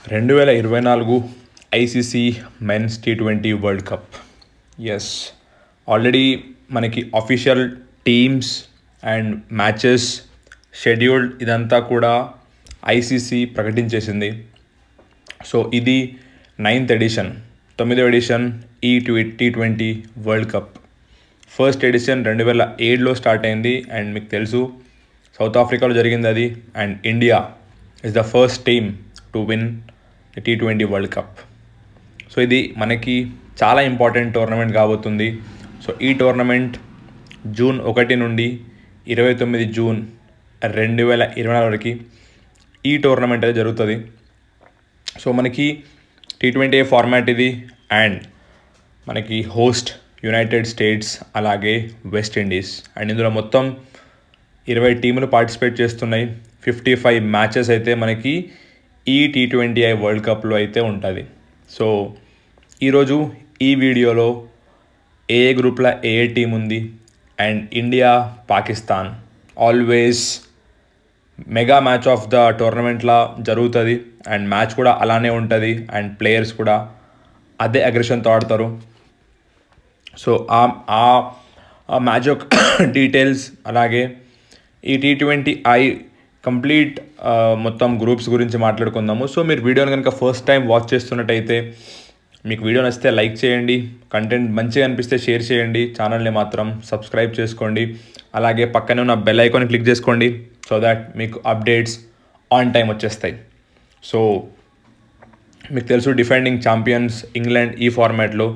2024 ICC men's T20 world cup. Yes, already మనకి official teams and matches scheduled ఇదంతా కూడా ICC ప్రకటించేసింది. So ఇది 9th edition, 9వ edition ఈ T20 world cup. First edition 2007లో start అయింది and మీకు తెలుసు సౌత్ ఆఫ్రికాలో జరిగింది అది. And India is the first team to win T20 world cup. So ఇది మనకి చాలా ఇంపార్టెంట్ టోర్నమెంట్ కాబోతుంది. సో ఈ టోర్నమెంట్ జూన్ 1 నుండి 29 జూన్ 2024 వరకు ఈ టోర్నమెంట్ అనేది జరుగుతుంది. సో మనకి T20 ఫార్మాట్ ఇది అండ్ మనకి హోస్ట్ యునైటెడ్ స్టేట్స్ అలాగే వెస్టిండీస్. అండ్ ఇందులో మొత్తం 20 టీములు పార్టిసిపేట్ చేస్తున్నాయి. 55 మ్యాచెస్ అయితే మనకి ఈ T20 వరల్డ్ కప్లో అయితే ఉంటుంది. సో ఈరోజు ఈ వీడియోలో ఏ గ్రూప్లో ఏ టీం ఉంది and India Pakistan always mega match of the టోర్నమెంట్లా జరుగుతుంది అండ్ మ్యాచ్ కూడా అలానే ఉంటుంది అండ్ ప్లేయర్స్ కూడా అదే అగ్రెషన్తో ఆడతారు. సో ఆ మ్యాచ్ యొక్క డీటెయిల్స్ అలాగే ఈ T20 కంప్లీట్ మొత్తం గ్రూప్స్ గురించి మాట్లాడుకుందాము. సో మీరు వీడియోని కనుక ఫస్ట్ టైం వాచ్ చేస్తున్నట్టయితే మీకు వీడియో నచ్చితే లైక్ చేయండి, కంటెంట్ మంచిగా అనిపిస్తే షేర్ చేయండి, ఛానల్ని మాత్రం సబ్స్క్రైబ్ చేసుకోండి, అలాగే పక్కనే ఉన్న బెల్ ఐకాన్ క్లిక్ చేసుకోండి సో దాట్ మీకు అప్డేట్స్ ఆన్ టైం వచ్చేస్తాయి. సో మీకు తెలుసు డిఫెండింగ్ ఛాంపియన్స్ ఇంగ్లాండ్ ఈ ఫార్మాట్లో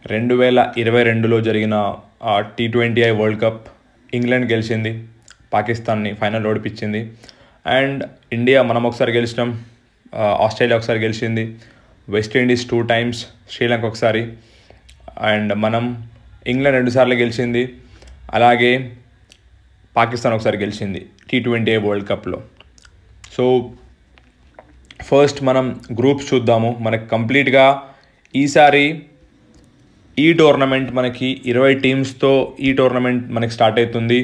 2022లో జరిగిన T20 వరల్డ్ కప్ ఇంగ్లాండ్ గెలిచింది, పాకిస్తాన్ని ఫైనల్ ఓడిపించింది. అండ్ ఇండియా మనం ఒకసారి గెలిచినాం, ఆస్ట్రేలియా ఒకసారి గెలిచింది, వెస్టిండీస్ 2 times, శ్రీలంక ఒకసారి, అండ్ మనం ఇంగ్లాండ్ 2 సార్లు గెలిచింది, అలాగే పాకిస్తాన్ ఒకసారి గెలిచింది T20 వరల్డ్ కప్లో. సో ఫస్ట్ మనం గ్రూప్స్ చూద్దాము. మనకు కంప్లీట్గా ఈసారి ఈ టోర్నమెంట్ మనకి 20 టీమ్స్తో ఈ టోర్నమెంట్ మనకి స్టార్ట్ అవుతుంది.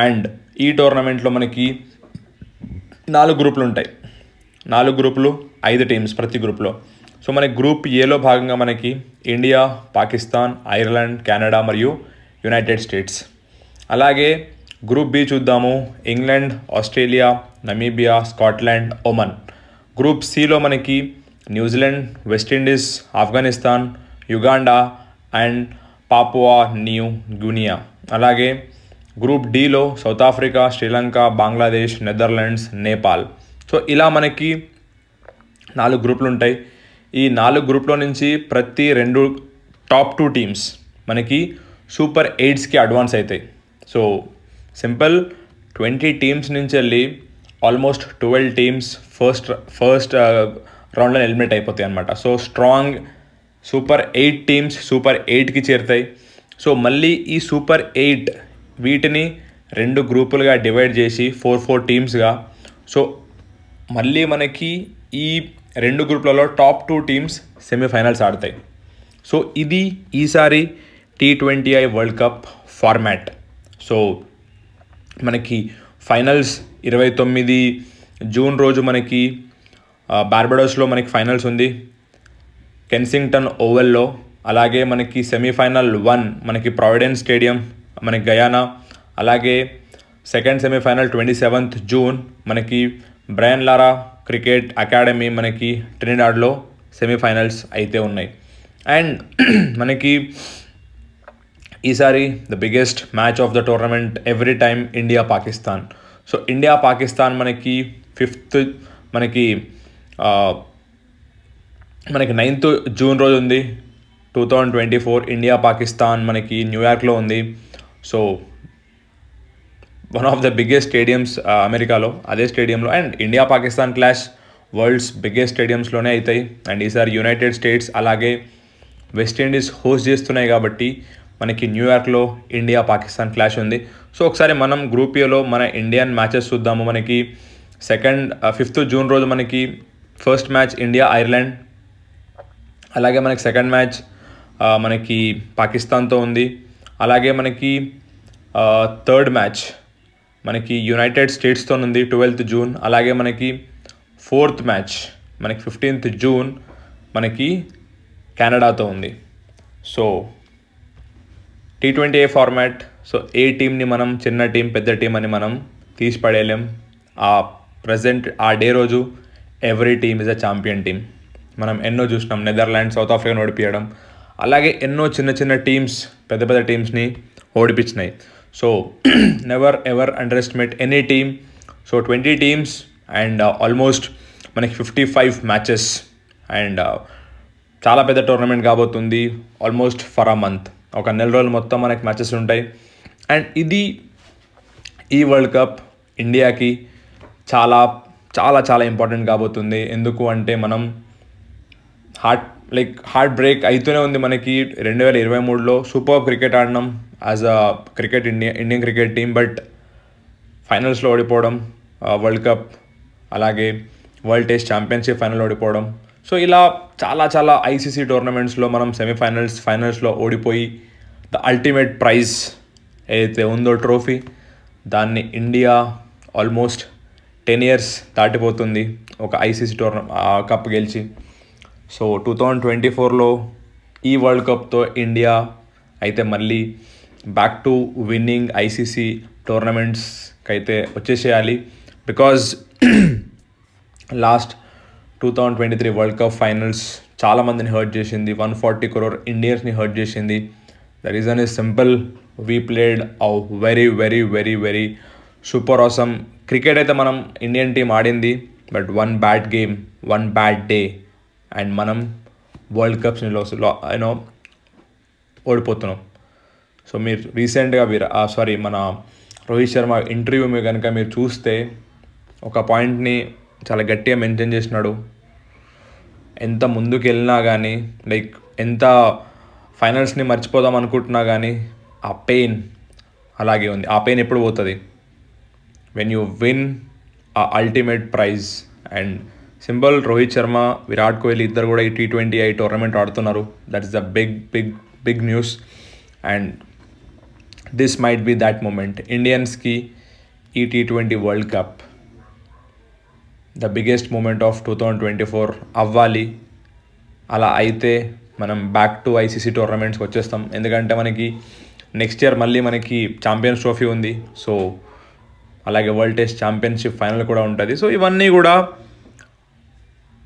అండ్ ఈ టోర్నమెంట్లో మనకి 4 గ్రూపులు ఉంటాయి. 4 గ్రూపులు 5 టీమ్స్ ప్రతి గ్రూప్లో. సో మనకి గ్రూప్ ఏలో భాగంగా మనకి ఇండియా, పాకిస్తాన్, ఐర్లాండ్, కెనడా మరియు యునైటెడ్ స్టేట్స్. అలాగే గ్రూప్ బి చూద్దాము. England, Australia, Namibia, Scotland, Oman. Group సిలో మనకి New Zealand, West Indies, Afghanistan, Uganda and Papua New Guinea. అలాగే గ్రూప్ డిలో South Africa, Sri Lanka, Bangladesh, Netherlands, Nepal. So ఇలా మనకి 4 గ్రూపులు ఉంటాయి. ఈ 4 గ్రూప్లో నుంచి ప్రతి 2 టాప్ 2 టీమ్స్ మనకి సూపర్ 8స్కి అడ్వాన్స్ అవుతాయి. సో సింపుల్ 20 టీమ్స్ నుంచి వెళ్ళి ఆల్మోస్ట్ 12 టీమ్స్ ఫస్ట్ రౌండ్లో ఎలిమినేట్ అయిపోతాయి అనమాట. So strong super 8 teams super 8కి చేరుతాయి. సో మళ్ళీ ఈ సూపర్ 8 వీటిని 2 గ్రూపులుగా డివైడ్ చేసి 4 టీమ్స్గా. సో మళ్ళీ మనకి ఈ 2 గ్రూపులలో టాప్ 2 టీమ్స్ సెమీఫైనల్స్ ఆడతాయి. సో ఇది ఈసారి T20 world cup format. So మనకి ఫైనల్స్ 29 జూన్ రోజు మనకి బార్బడోస్లో మనకి ఫైనల్స్ ఉంది, కెన్సింగ్టన్ ఓవెల్లో. అలాగే మనకి సెమీఫైనల్ 1 మనకి ప్రావిడెన్స్ స్టేడియం మనకి గయానా. అలాగే సెకండ్ సెమీఫైనల్ 27th జూన్ మనకి బ్రయన్ లారా క్రికెట్ అకాడమీ మనకి ట్రినిడాడ్లో సెమీఫైనల్స్ అయితే ఉన్నాయి. అండ్ మనకి ఈసారి the biggest match of the tournament every time India Pakistan. So India Pakistan మనకి 5th మనకి 9th జూన్ రోజు ఉంది 2024. ఇండియా పాకిస్తాన్ మనకి న్యూయార్క్లో ఉంది. So one of the biggest stadiums అమెరికాలో, అదే స్టేడియంలో. And India Pakistan clash world's biggest స్టేడియంస్లోనే అవుతాయి. అండ్ ఈసారి యునైటెడ్ స్టేట్స్ అలాగే వెస్టిండీస్ హోస్ట్ చేస్తున్నాయి కాబట్టి మనకి న్యూయార్క్లో ఇండియా పాకిస్తాన్ క్లాష్ ఉంది. సో ఒకసారి మనం గ్రూప్ ఏలో మన ఇండియన్ మ్యాచెస్ చూద్దాము. మనకి 5th జూన్ రోజు మనకి ఫస్ట్ మ్యాచ్ ఇండియా ఐర్లాండ్. అలాగే మనకి సెకండ్ మ్యాచ్ మనకి పాకిస్తాన్తో ఉంది. అలాగే మనకి థర్డ్ మ్యాచ్ మనకి యునైటెడ్ స్టేట్స్తో ఉంది 12th జూన్. అలాగే మనకి 4th మ్యాచ్ మనకి 15th జూన్ మనకి కెనడాతో ఉంది. So T20 format. సో ఏ టీంని మనం చిన్న టీం పెద్ద టీం అని మనం తీసి పడేయలేం. ఆ ప్రజెంట్ ఆ డే రోజు every team is a champion team. మనం ఎన్నో చూసినాం, నెదర్లాండ్స్ సౌత్ ఆఫ్రికాని ఓడిపించడం, అలాగే ఎన్నో చిన్న చిన్న టీమ్స్ పెద్ద పెద్ద టీమ్స్ని ఓడిపించినాయి. So never ever underestimate any team. So 20 teams and almost మనకి 55 మ్యాచెస్ అండ్ చాలా పెద్ద టోర్నమెంట్ కాబోతుంది. ఆల్మోస్ట్ ఫర్ అ మంత్, ఒక నెల రోజులు మొత్తం మనకి మ్యాచెస్ ఉంటాయి. అండ్ ఈ వరల్డ్ కప్ ఇండియాకి చాలా చాలా చాలా ఇంపార్టెంట్ కాబోతుంది. ఎందుకు అంటే మనం హార్ట్ బ్రేక్ అవుతూనే ఉంది మనకి. 2023లో సూపర్ క్రికెట్ ఆడినాం as a cricket Indian cricket team, but ఫైనల్స్లో ఓడిపోవడం, వరల్డ్ కప్ అలాగే వరల్డ్ టెస్ట్ ఛాంపియన్షిప్ ఫైనల్ ఓడిపోవడం. సో ఇలా చాలా చాలా ఐసీసీ టోర్నమెంట్స్లో మనం ఫైనల్స్లో ఓడిపోయి ద అల్టిమేట్ ప్రైజ్ ఏదైతే ఉందో ట్రోఫీ, దాన్ని ఇండియా ఆల్మోస్ట్ 10 years దాటిపోతుంది ఒక ఐసీసీ కప్ గెలిచి. సో 2024లో ఈ వరల్డ్ కప్తో ఇండియా అయితే మళ్ళీ బ్యాక్ టు విన్నింగ్ ఐసీసీ టోర్నమెంట్స్కి అయితే వచ్చేసేయాలి. Because last 2023 world cup finals చాలామందిని హర్ట్ చేసింది, 140 crore ఇండియన్స్ని హర్ట్ చేసింది. The reason is simple, we played a very very very very super awesome cricket అయితే మనం ఇండియన్ టీం ఆడింది, but one bad game, one bad day and మనం world కప్స్ని ఓడిపోతున్నాం. సో మీరు రీసెంట్గా మన రోహిత్ శర్మ ఇంటర్వ్యూ మీరు కనుక మీరు చూస్తే ఒక పాయింట్ని చాలా గట్టిగా మెన్షన్ చేసినాడు. ఎంత ముందుకు వెళ్ళినా కానీ, ఎంత ఫైనల్స్ని మర్చిపోదాం అనుకుంటున్నా కానీ ఆ పెయిన్ అలాగే ఉంది. ఆ పెయిన్ ఎప్పుడు పోతుంది? When you win a ultimate prize. And simple, Rohit Sharma, Virat Kohli ఇద్దరు కూడా ఈ T20 టోర్నమెంట్ ఆడుతున్నారు. That is the big news. And this might be that moment. ఇండియన్స్కి ఈ T20 world cup the biggest moment of 2024 అవ్వాలి. అలా అయితే మనం బ్యాక్ టు ఐసీసీ టోర్నమెంట్స్కి వచ్చేస్తాం. ఎందుకంటే మనకి నెక్స్ట్ ఇయర్ మళ్ళీ మనకి ఛాంపియన్స్ ట్రోఫీ ఉంది. సో అలాగే వరల్డ్ టెస్ట్ ఛాంపియన్షిప్ ఫైనల్ కూడా ఉంటుంది. సో ఇవన్నీ కూడా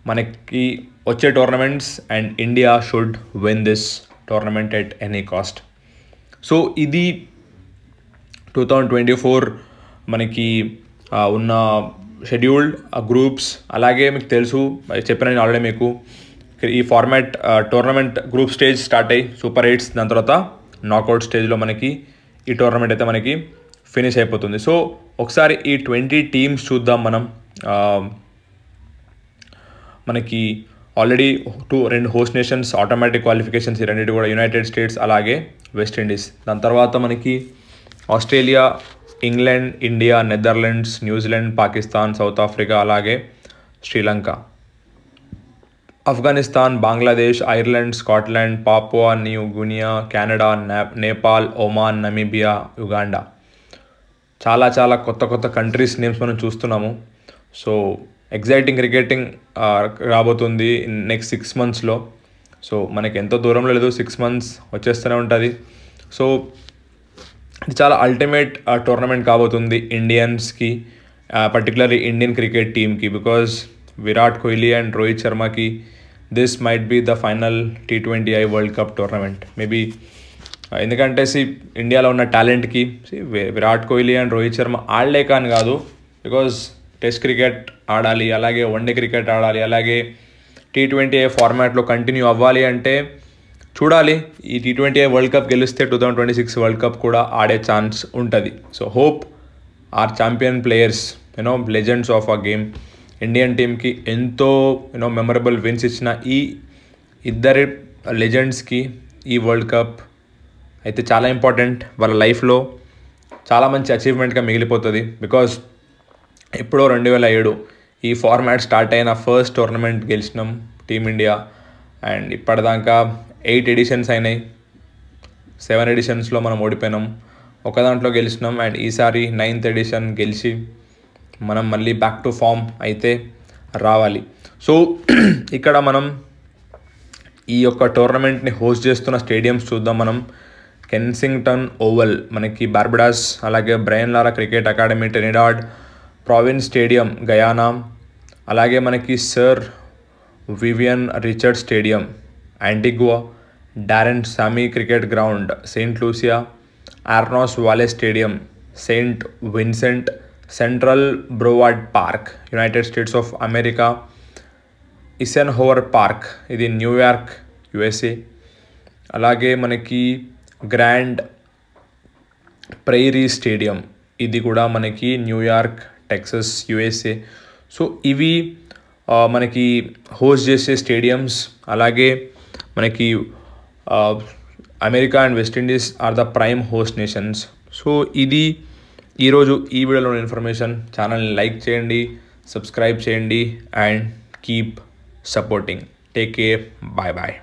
మనకి వచ్చే tournaments and India should win this tournament at any cost. So ఇది 2024 మనకి ఉన్న షెడ్యూల్డ్ గ్రూప్స్. అలాగే మీకు తెలుసు, చెప్పిన నేను ఆల్రెడీ మీకు, ఈ format tournament group stage start అయ్యి సూపర్ 8, దాని తర్వాత నాకౌట్ స్టేజ్లో మనకి ఈ టోర్నమెంట్ అయితే మనకి ఫినిష్ అయిపోతుంది. సో ఒకసారి ఈ 20 టీమ్స్ చూద్దాం మనం. మనకి already 2 host nations automatic qualifications, ఈ రెండింటి కూడా యునైటెడ్ స్టేట్స్ అలాగే వెస్టిండీస్. దాని తర్వాత మనకి Australia, England, India, Netherlands, New Zealand, Pakistan, South Africa అలాగే Sri Lanka, Afghanistan, Bangladesh, Ireland, Scotland, Papua New Guinea, Canada, Nepal, Oman, Namibia, Uganda. చాలా చాలా కొత్త కంట్రీస్ నేమ్స్ మనం చూస్తున్నాము. సో ఎగ్జైటింగ్ క్రికెటింగ్ రాబోతుంది నెక్స్ట్ 6 monthsలో. సో మనకి ఎంతో దూరంలో లేదు, 6 months వచ్చేస్తూనే ఉంటుంది. సో ఇది చాలా అల్టిమేట్ టోర్నమెంట్ కాబోతుంది ఇండియన్స్కి, పర్టికులర్లీ ఇండియన్ క్రికెట్ టీమ్కి. బికాజ్ విరాట్ కోహ్లీ అండ్ రోహిత్ శర్మకి this might be the final T20 world cup tournament maybe. ఎందుకంటే ఇండియాలో ఉన్న టాలెంట్కి విరాట్ కోహ్లీ అండ్ రోహిత్ శర్మ ఆడలేక అని కాదు, బికాజ్ టెస్ట్ క్రికెట్ ఆడాలి, అలాగే వన్డే క్రికెట్ ఆడాలి, అలాగే T20 ఫార్మాట్లో కంటిన్యూ అవ్వాలి అంటే చూడాలి. ఈ T20 వరల్డ్ కప్ గెలిస్తే 2026 వరల్డ్ కప్ కూడా ఆడే ఛాన్స్ ఉంటుంది. So hope are champion players, legends of a game, Indian టీమ్కి ఎంతో మెమరబుల్ విన్స్ ఇచ్చిన ఈ ఇద్దరి లెజెండ్స్కి ఈ వరల్డ్ కప్ అయితే చాలా ఇంపార్టెంట్. వాళ్ళ లైఫ్లో చాలా మంచి అచీవ్మెంట్గా మిగిలిపోతుంది. బికాజ్ ఎప్పుడో 2007 ఈ ఫార్మాట్ స్టార్ట్ అయిన ఫస్ట్ టోర్నమెంట్ గెలిచినాం టీమిండియా. అండ్ ఇప్పటిదాకా 8 ఎడిషన్స్ అయినాయి, 7 ఎడిషన్స్లో మనం ఓడిపోయినాం, ఒక దాంట్లో గెలిచినాం. అండ్ ఈసారి 9th ఎడిషన్ గెలిచి మనం మళ్ళీ బ్యాక్ టు ఫామ్ అయితే రావాలి. సో ఇక్కడ మనం ఈ యొక్క టోర్నమెంట్ని హోస్ట్ చేస్తున్న స్టేడియంస్ చూద్దాం. మనం కెన్సింగ్టన్ ఓవల్ మనకి బార్బడాస్, అలాగే బ్రయన్ లారా cricket academy Trinidad, province stadium Guyana, అలాగే మనకి sir Vivian Richard stadium Antigua, Darren సామీ క్రికెట్ గ్రౌండ్ సెయింట్ లూసియా, ఆర్నాస్ వాలే stadium Saint Vincent, central Broward park United states of America, ఇసెన్హోవర్ park ఇది New York USA, అలాగే మనకి grand prairie stadium ఇది కూడా మనకి న్యూయార్క్ టెక్సస్ యుఎస్ఏ. సో ఇవి మనకి హోస్ట్ చేసే స్టేడియంస్. అలాగే మనకి America and West Indies are the prime host nations. So ఇది ఈరోజు ఈ వీడియోలో ఇన్ఫర్మేషన్. ఛానల్ని లైక్ చేయండి, సబ్స్క్రైబ్ చేయండి and keep supporting. Take care, bye bye.